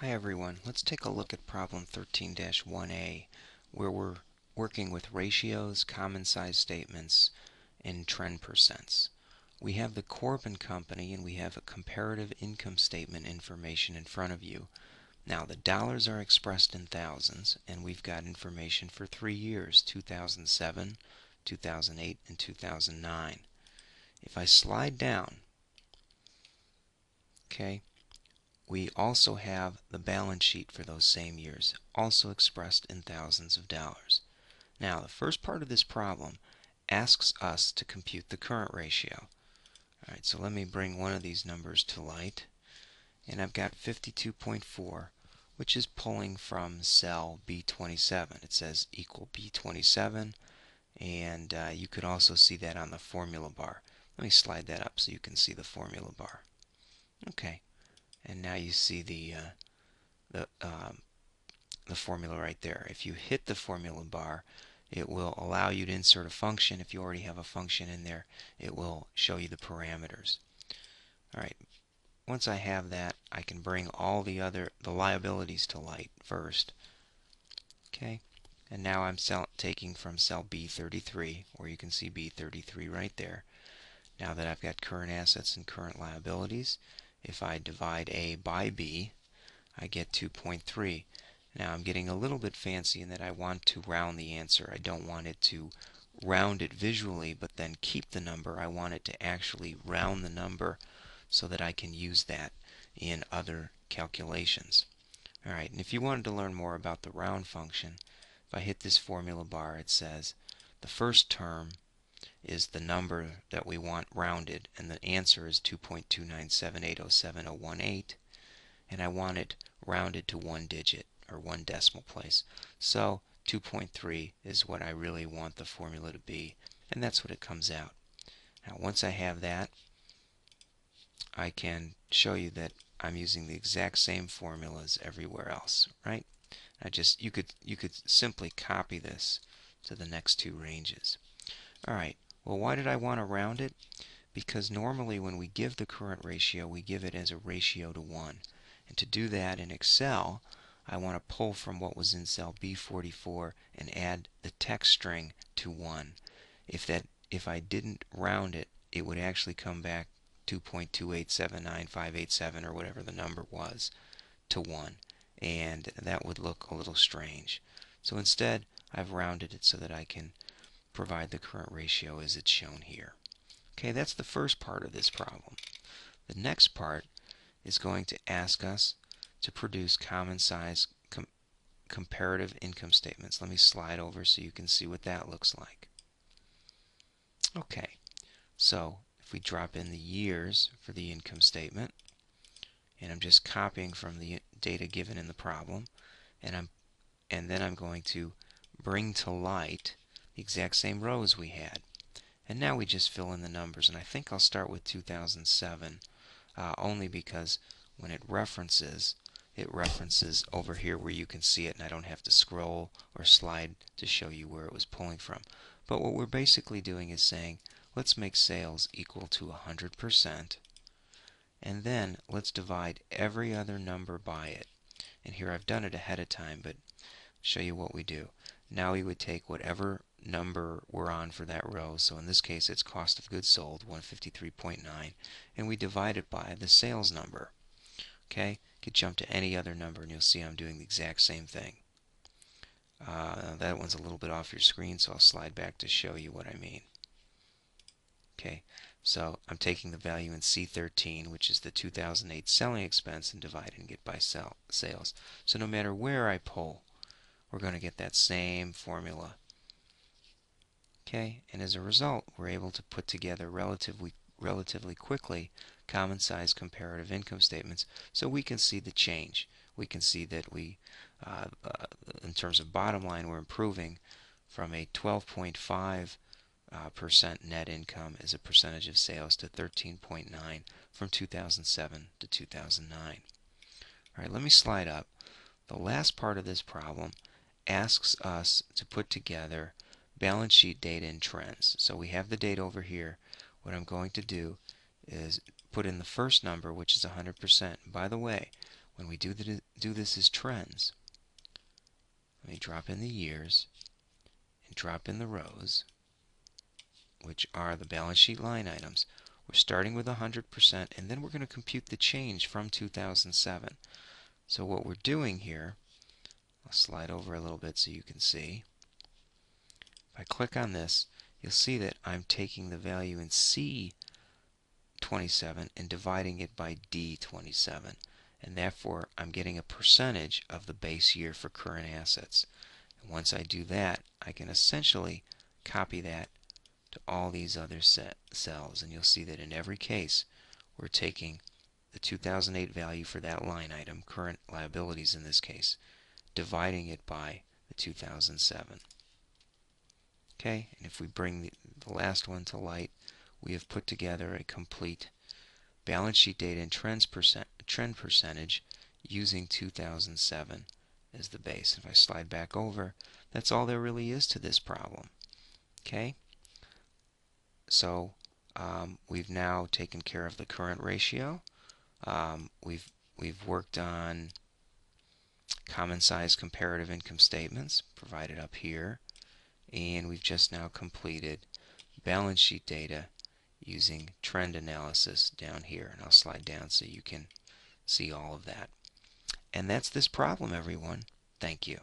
Hi everyone, let's take a look at problem 13-1A where we're working with ratios, common size statements, and trend percents. We have the Corbin Company and we have a comparative income statement information in front of you. Now the dollars are expressed in thousands and we've got information for 3 years, 2007, 2008, and 2009. If I slide down, okay, we also have the balance sheet for those same years, also expressed in thousands of dollars. Now, the first part of this problem asks us to compute the current ratio. All right, so let me bring one of these numbers to light. And I've got 52.4, which is pulling from cell B27. It says equal B27, and you could also see that on the formula bar. Let me slide that up so you can see the formula bar. Okay. And now you see the formula right there. If you hit the formula bar, it will allow you to insert a function. If you already have a function in there, it will show you the parameters. All right. Once I have that, I can bring all the liabilities to light first. Okay. And now I'm taking from cell B33, where you can see B33 right there. Now that I've got current assets and current liabilities, if I divide A by B, I get 2.3. Now I'm getting a little bit fancy in that I want to round the answer. I don't want it to round it visually but then keep the number. I want it to actually round the number so that I can use that in other calculations. Alright, and if you wanted to learn more about the round function, if I hit this formula bar, it says the first term is the number that we want rounded, and the answer is 2.297807018, and I want it rounded to one digit or one decimal place. So 2.3 is what I really want the formula to be, and that's what it comes out. Now once I have that, I can show you that I'm using the exact same formulas everywhere else, right? You could simply copy this to the next two ranges. All right. Well, why did I want to round it? Because normally when we give the current ratio, we give it as a ratio to 1. And to do that in Excel, I want to pull from what was in cell B44 and add the text string to 1. If I didn't round it, it would actually come back 2.2879587 or whatever the number was to 1. And that would look a little strange. So instead, I've rounded it so that I can provide the current ratio as it's shown here. Okay, that's the first part of this problem. The next part is going to ask us to produce common size comparative income statements. Let me slide over so you can see what that looks like. Okay, so if we drop in the years for the income statement, and I'm just copying from the data given in the problem, and then I'm going to bring to light the exact same rows we had. And now we just fill in the numbers, and I think I'll start with 2007 only because when it references over here where you can see it, and I don't have to scroll or slide to show you where it was pulling from. But what we're basically doing is saying, let's make sales equal to 100%, and then let's divide every other number by it. And here I've done it ahead of time, but I'll show you what we do. Now we would take whatever number we're on for that row, so in this case it's cost of goods sold, 153.9, and we divide it by the sales number. Okay, you could jump to any other number and you'll see I'm doing the exact same thing. That one's a little bit off your screen, so I'll slide back to show you what I mean. Okay, so I'm taking the value in C13, which is the 2008 selling expense, and dividing it by sales. So no matter where I pull, we're going to get that same formula. Okay, and as a result, we're able to put together relatively quickly common size comparative income statements so we can see the change. We can see that in terms of bottom line, we're improving from a 12.5% net income as a percentage of sales to 13.9 from 2007 to 2009. All right, let me slide up. The last part of this problem asks us to put together balance sheet data and trends. So we have the data over here. What I'm going to do is put in the first number, which is 100%. By the way, when we do do this as trends. Let me drop in the years and drop in the rows, which are the balance sheet line items. We're starting with 100%, and then we're going to compute the change from 2007. So what we're doing here, I'll slide over a little bit so you can see. If I click on this, you'll see that I'm taking the value in C27 and dividing it by D27. And therefore, I'm getting a percentage of the base year for current assets. And once I do that, I can essentially copy that to all these other cells. And you'll see that in every case, we're taking the 2008 value for that line item, current liabilities in this case, dividing it by the 2007. Okay, and if we bring the last one to light, we have put together a complete balance sheet data and trend percentage using 2007 as the base. If I slide back over, that's all there really is to this problem. Okay, so we've now taken care of the current ratio. We've worked on common size comparative income statements provided up here, and we've just now completed balance sheet data using trend analysis down here. And I'll slide down so you can see all of that. And that's this problem, everyone. Thank you.